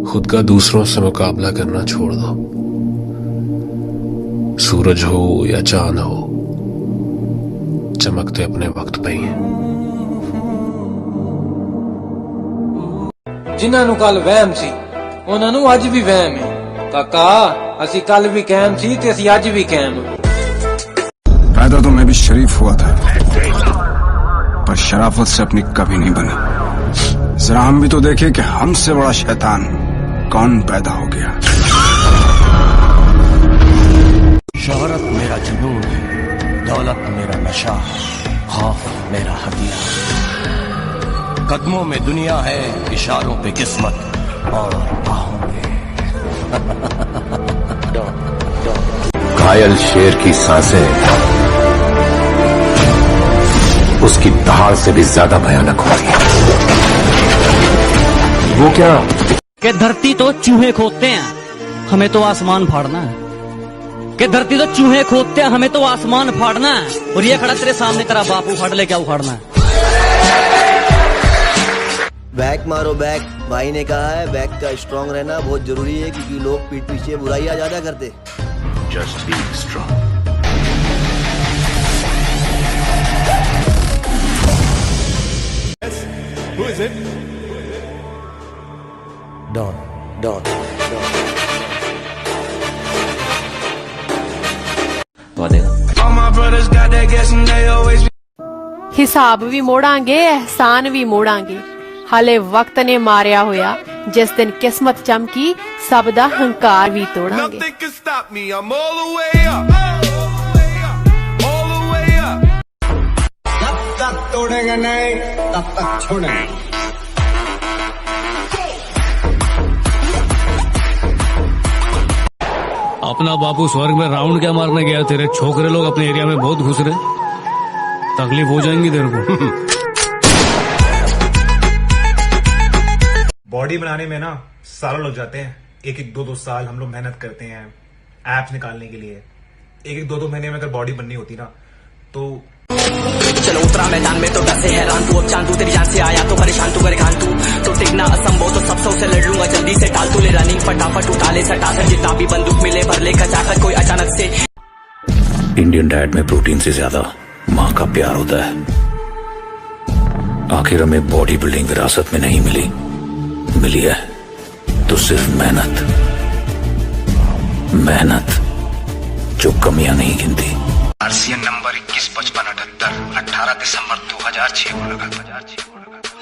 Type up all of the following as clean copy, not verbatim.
खुद का दूसरों से मुकाबला करना छोड़ दो। सूरज हो या चांद हो, चमकते अपने वक्त पे ही हैं। जिन्हां नूं कल वहम सी उन्हां नूं अज भी वहम है। काका असी कल भी कायम सी ते असी अज भी कायम। पैदा तो मैं भी शरीफ हुआ था, पर शराफत से अपनी कभी नहीं बनी। जरा हम भी तो देखे कि हमसे बड़ा शैतान कौन पैदा हो गया। शोहरत मेरा जुनून है, दौलत मेरा नशा, खौफ मेरा हथियार। कदमों में दुनिया है, इशारों पे किस्मत और बाहों में घायल शेर की सांसें उसकी दहाड़ से भी ज्यादा भयानक होती है। वो क्या कि धरती तो चूहे खोदते हैं, हमें तो आसमान फाड़ना है। कि धरती तो चूहे खोदते हैं, हमें तो आसमान फाड़ना है। और ये खड़ा तेरे सामने तेरा बापू फाड़ ले, क्या उखाड़ना है? बैक मारो बैक। भाई ने कहा है बैक का स्ट्रांग रहना बहुत जरूरी है, क्योंकि लोग पीठ पीछे बुराइयां ज्यादा करते। Just be strong. Who is it? Don. हिसाब भी मोड़ांगे, एहसान भी मोड़ांगे। हाले वक्त ने मारिया होया, जिस दिन किस्मत चमकी सब दा हंकार भी तोड़ांगे। जब तक तोड़ेंगे नहीं तब तक छोड़ेंगे। अपना बापू स्वर्ग में राउंड क्या मारने गया? तेरे छोकरे लोग अपने एरिया में बहुत घुस रहे, तकलीफ हो जाएंगी तेरे को। बॉडी बनाने में ना सालों लग जाते हैं। एक एक दो साल हम लोग मेहनत करते हैं एप्स निकालने के लिए। एक दो महीने में अगर बॉडी बननी होती ना तो चलो उतरा मैदान में तो डर से हैरान तू। अब चांदू तेरी जान से आया तो परेशान तू करे खान तू। तो टिकना असंभव तो सब सौ से लड़ लूंगा जल्दी से। टाल तू ले रनिंग फटाफट उठा ले सटासट। जितना भी बंदूक मिले भर ले खचाखच कोई अचानक से। इंडियन डाइट में प्रोटीन से ज्यादा माँ का प्यार होता है। आखिर हमें बॉडी बिल्डिंग विरासत में नहीं मिली है तो सिर्फ मेहनत जो कमियां नहीं गिनती। आरसीएन नंबर 215578 18 दिसंबर 2006 को लगा।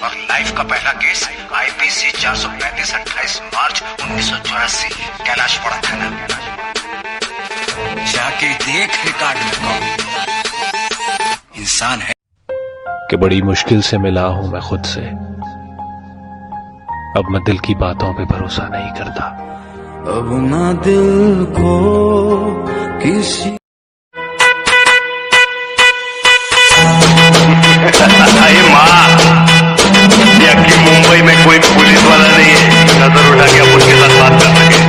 और लाइफ का पहला केस आईपीसी 435 28 मार्च 1984 कैलाशपुरा थाना। जाके देख रिकॉर्ड में कौन इंसान है। कि बड़ी मुश्किल से मिला हूं मैं खुद से, अब मैं दिल की बातों पे भरोसा नहीं करता। अब ना दिल को किसी मुंबई में कोई पुलिस वाला नहीं है नजर उठा के अपन के साथ बात कर सके।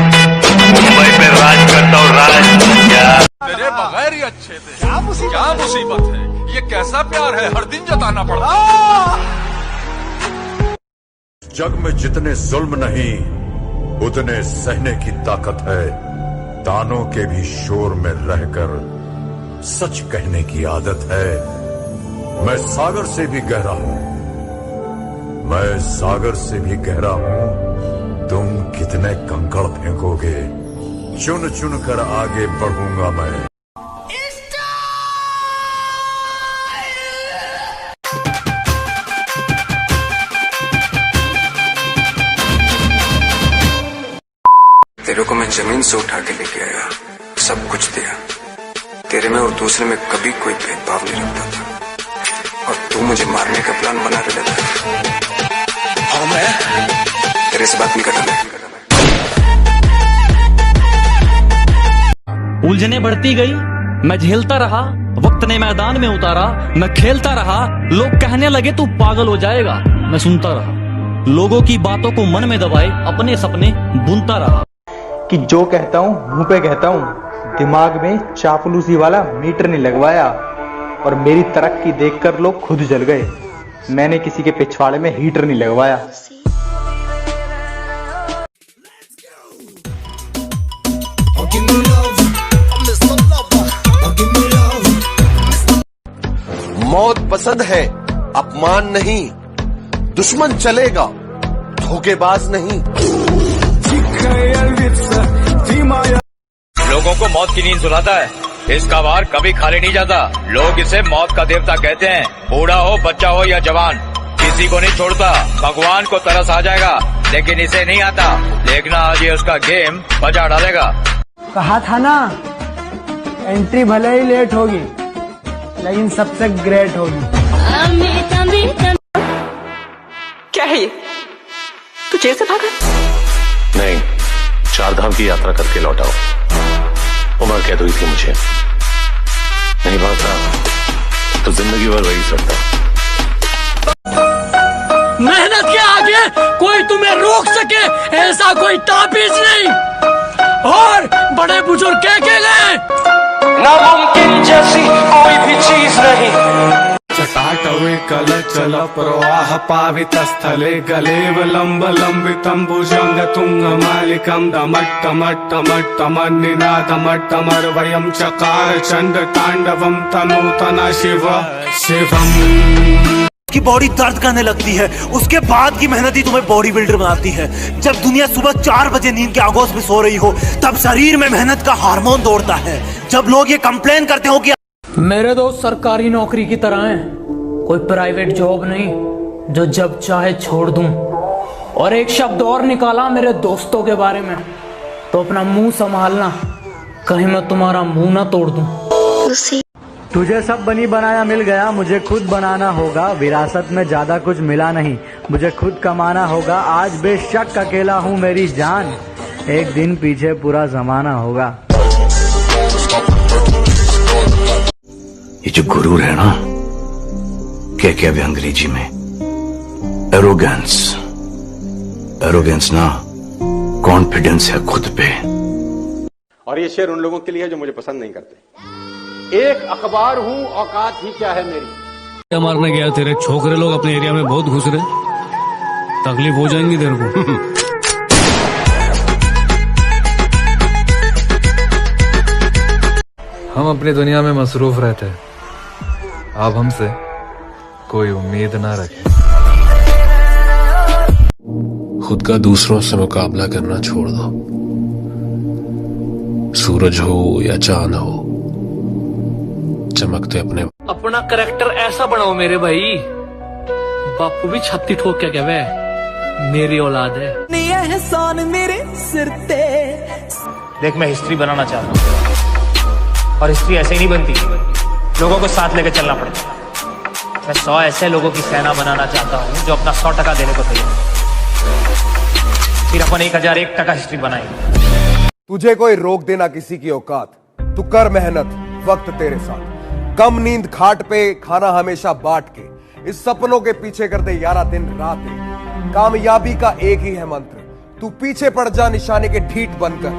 मुंबई पे राज करता हूँ राज। क्या तेरे बगैर ही अच्छे थे। क्या मुसीबत है? ये कैसा प्यार है, हर दिन जताना पड़ता। जग में जितने जुल्म नहीं उतने सहने की ताकत है। तानों के भी शोर में रहकर सच कहने की आदत है। मैं सागर से भी गहरा हूं, मैं सागर से भी गहरा हूं। तुम कितने कंकड़ फेंकोगे, चुन चुन कर आगे बढ़ूंगा मैं। तेरे को मैं जमीन से उठा के लेके आया, सब कुछ दिया। तेरे में और दूसरे में कभी कोई भेदभाव नहीं रखता था, और तू मुझे मारने का प्लान बना के लेता था। और मैं तेरे से बात नहीं करना। उलझने बढ़ती गई, मैं झेलता रहा। वक्त ने मैदान में उतारा, मैं खेलता रहा। लोग कहने लगे तू पागल हो जाएगा, मैं सुनता रहा। लोगों की बातों को मन में दबाए अपने सपने बुनता रहा। कि जो कहता हूँ मुंह पे कहता हूँ, दिमाग में चापलूसी वाला मीटर नहीं लगवाया। और मेरी तरक्की देखकर लोग खुद जल गए, मैंने किसी के पिछवाड़े में हीटर नहीं लगवाया। पसंद है, अपमान नहीं। दुश्मन चलेगा, धोखेबाज नहीं। लोगों को मौत की नींद सुलाता है, इसका वार कभी खाली नहीं जाता। लोग इसे मौत का देवता कहते हैं। बूढ़ा हो, बच्चा हो या जवान, किसी को नहीं छोड़ता। भगवान को तरस आ जाएगा, लेकिन इसे नहीं आता। देखना आज ये उसका गेम बजा डालेगा। कहा था ना, एंट्री भले ही लेट होगी, लेकिन सबसे ग्रेट होगी। क्या है ये? तू जेल से भागा? नहीं, 4 धाम की यात्रा करके लौटा हूं। उम्र कैद हुई थी मुझे, नहीं भागता तो जिंदगी भर वही करता। मेहनत के आगे कोई तुम्हें रोक सके ऐसा कोई ताबीज नहीं। और बड़े बुजुर्ग कह के गए, नामुमकिन जैसी कोई भी चीज नहीं। चटाटवे कल चल प्रवाह पावित स्थले गलेव लंब लंबितं भुजंग तुंग मालिकं दमट्टमट्टमट्टमन्निनादमट्टमर वयं चकार चंड तांडवं तनूतना शिव शिवम। की बॉडी दर्द करने लगती है, उसके बाद की मेहनत ही तुम्हें बॉडी बिल्डर बनाती है। जब दुनिया सुबह 4 बजे नींद के आगोश में सो रही हो, तब शरीर में मेहनत का हार्मोन दौड़ता है। जब लोग ये कंप्लेन करते हो कि मेरे दोस्त सरकारी नौकरी की तरह हैं, कोई प्राइवेट जॉब नहीं जो जब चाहे छोड़ दूं। और एक शब्द और निकाला मेरे दोस्तों के बारे में तो अपना मुंह संभालना, कहीं मैं तुम्हारा मुंह ना तोड़ दूं। तुझे सब बनी बनाया मिल गया, मुझे खुद बनाना होगा। विरासत में ज्यादा कुछ मिला नहीं, मुझे खुद कमाना होगा। आज बेशक अकेला हूँ मेरी जान, एक दिन पीछे पूरा जमाना होगा। ये जो गुरूर है ना, क्या क्या भी अंग्रेजी में, एरोगेंस। एरोगेंस ना, कॉन्फिडेंस है खुद पे। और ये शेर उन लोगों के लिए है जो मुझे पसंद नहीं करते। एक अखबार हूं, औकात ही क्या है मेरी। क्या मारने गया तेरे छोकरे लोग अपने एरिया में बहुत घुस रहे, तकलीफ हो जाएंगी तेरे को। हम अपनी दुनिया में मसरूफ रहते हैं, आप हमसे कोई उम्मीद ना रखें। खुद का दूसरों से मुकाबला करना छोड़ दो। सूरज हो या चांद हो, चमकते अपना करैक्टर ऐसा बनाओ मेरे भाई, बापू भी छत्ती ठोक क्या कहवे, मेरी औलाद है। एहसान मेरे सिर पे। देख, मैं हिस्ट्री बनाना चाहता हूँ, और हिस्ट्री ऐसे ही नहीं बनती, लोगों को साथ लेकर चलना पड़ता। मैं 100 ऐसे लोगों की सेना बनाना चाहता हूँ जो अपना 100% देने को तैयार, फिर अपन 1001% हिस्ट्री बनाएंगे। तुझे कोई रोक देना किसी की औकात, तू कर मेहनत, वक्त तेरे साथ। कम नींद खाट पे, खाना हमेशा बांट के, इस सपनों के पीछे कर दे 11 दिन रात। कामयाबी का एक ही है मंत्र, तू पीछे पड़ जा निशाने के ढीठ बनकर।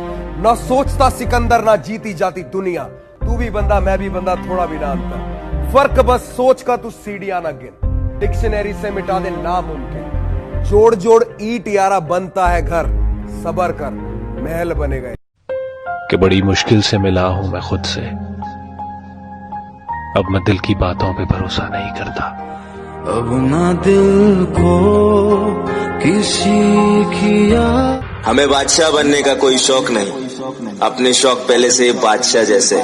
ना सोचता सिकंदर, ना जीती जाती दुनिया। तू भी बंदा, मैं भी बंदा, थोड़ा भी ना अंतर। फर्क बस सोच का, तू सीढ़ियां ना गिन, डिक्शनरी से मिटा दे नामुमकिन। जोड़ जोड़ ईंट यारा बनता है घर, सबर कर महल बनेगा। कि बड़ी मुश्किल से मिला हूं मैं खुद से, अब मैं दिल की बातों पे भरोसा नहीं करता। अब ना दिल को किसी की याद। हमें बादशाह बनने का कोई शौक नहीं, अपने शौक पहले से बादशाह जैसे।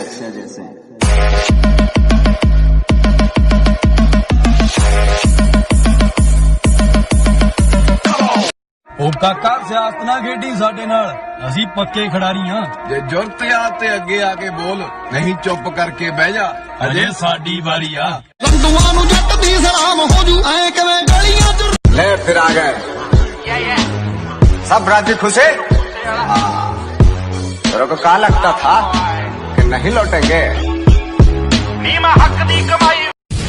ਉਹ ਕਾਕਾ ਸਿਆਸਤ ਨਾ ਖੇਡੀ ਸਾਡੇ ਨਾਲ, ਅਸੀਂ ਪੱਕੇ ਖਿਡਾਰੀ ਹਾਂ। ਜੇ ਜੁਰਤ ਆ ਤੇ ਅੱਗੇ ਆ ਕੇ ਬੋਲ, ਨਹੀਂ ਚੁੱਪ ਕਰਕੇ ਬਹਿ ਜਾ, ਅਜੇ ਸਾਡੀ ਵਾਰੀ ਆ। ਲੰਡੂਆਂ ਨੂੰ ਜੱਟ ਦੀ ਸਲਾਮ ਹੋ ਜੂ, ਐ ਕਿਵੇਂ ਗਲੀਆਂ ਚ। ले फिर आ गए सब राज्य खुशे। तेरे को क्या लगता था कि नहीं लौटेंगे?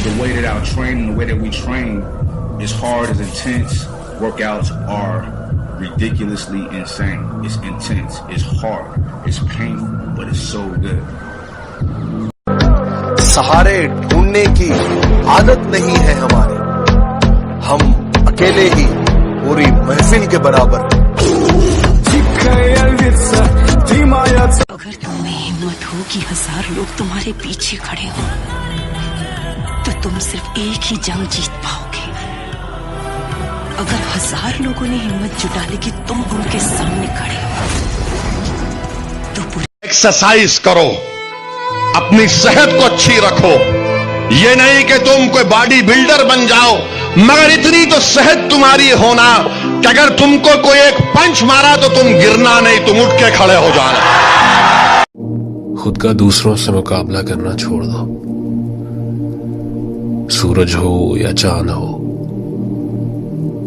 The way that our training, the way that we train is hard, is intense. Workouts are ridiculously insane. It's intense, it's hard, it's painful, but it's so good. सहारे ढूंढने की आदत नहीं है हमारी, हम अकेले ही पूरी महफिल के बराबर। अगर तुम्हें हिम्मत हो कि 1000 लोग तुम्हारे पीछे खड़े हो, तो तुम सिर्फ एक ही जंग जीत पाओगे। अगर 1000 लोगों ने हिम्मत जुटा ली कि तुम उनके सामने खड़े हो तो एक्सरसाइज करो, अपनी सेहत को अच्छी रखो। ये नहीं कि तुम कोई बॉडी बिल्डर बन जाओ, मगर इतनी तो सेहत तुम्हारी होना कि अगर तुमको कोई एक पंच मारा तो तुम गिरना नहीं, तुम उठ के खड़े हो जाना। खुद का दूसरों से मुकाबला करना छोड़ दो। सूरज हो या चांद हो,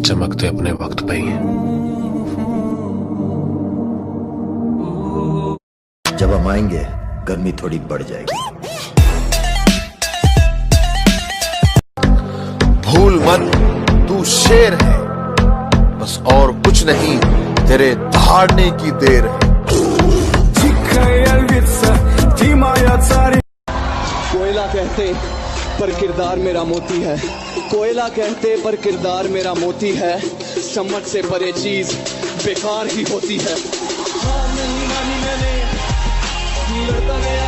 चमकते अपने वक्त पे ही हैं। जब हम आएंगे गर्मी थोड़ी बढ़ जाएगी। भूल मत, तू शेर है, बस और कुछ नहीं, तेरे दहाड़ने की देर है। कोयला कहते पर किरदार मेरा मोती है, कोयला कहते पर किरदार मेरा मोती है। समझ से परे चीज बेकार ही होती है। हाँ नहीं मानी मैंने, लड़ता गया।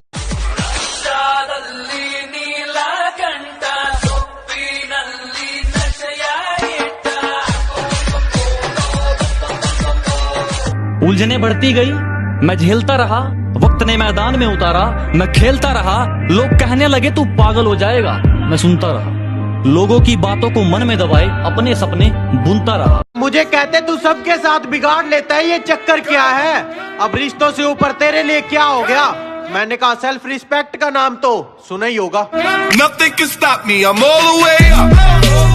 उलझने बढ़ती गई, मैं झेलता रहा, वक्त ने मैदान में उतारा, मैं खेलता रहा। लोग कहने लगे तू पागल हो जाएगा, मैं सुनता रहा। लोगों की बातों को मन में दबाए अपने सपने बुनता रहा। मुझे कहते तू सबके साथ बिगाड़ लेता है, ये चक्कर क्या है? अब रिश्तों से ऊपर तेरे लिए क्या हो गया? मैंने कहा सेल्फ रिस्पेक्ट का नाम तो सुना ही होगा। Nothing can stop me, I'm all the way up.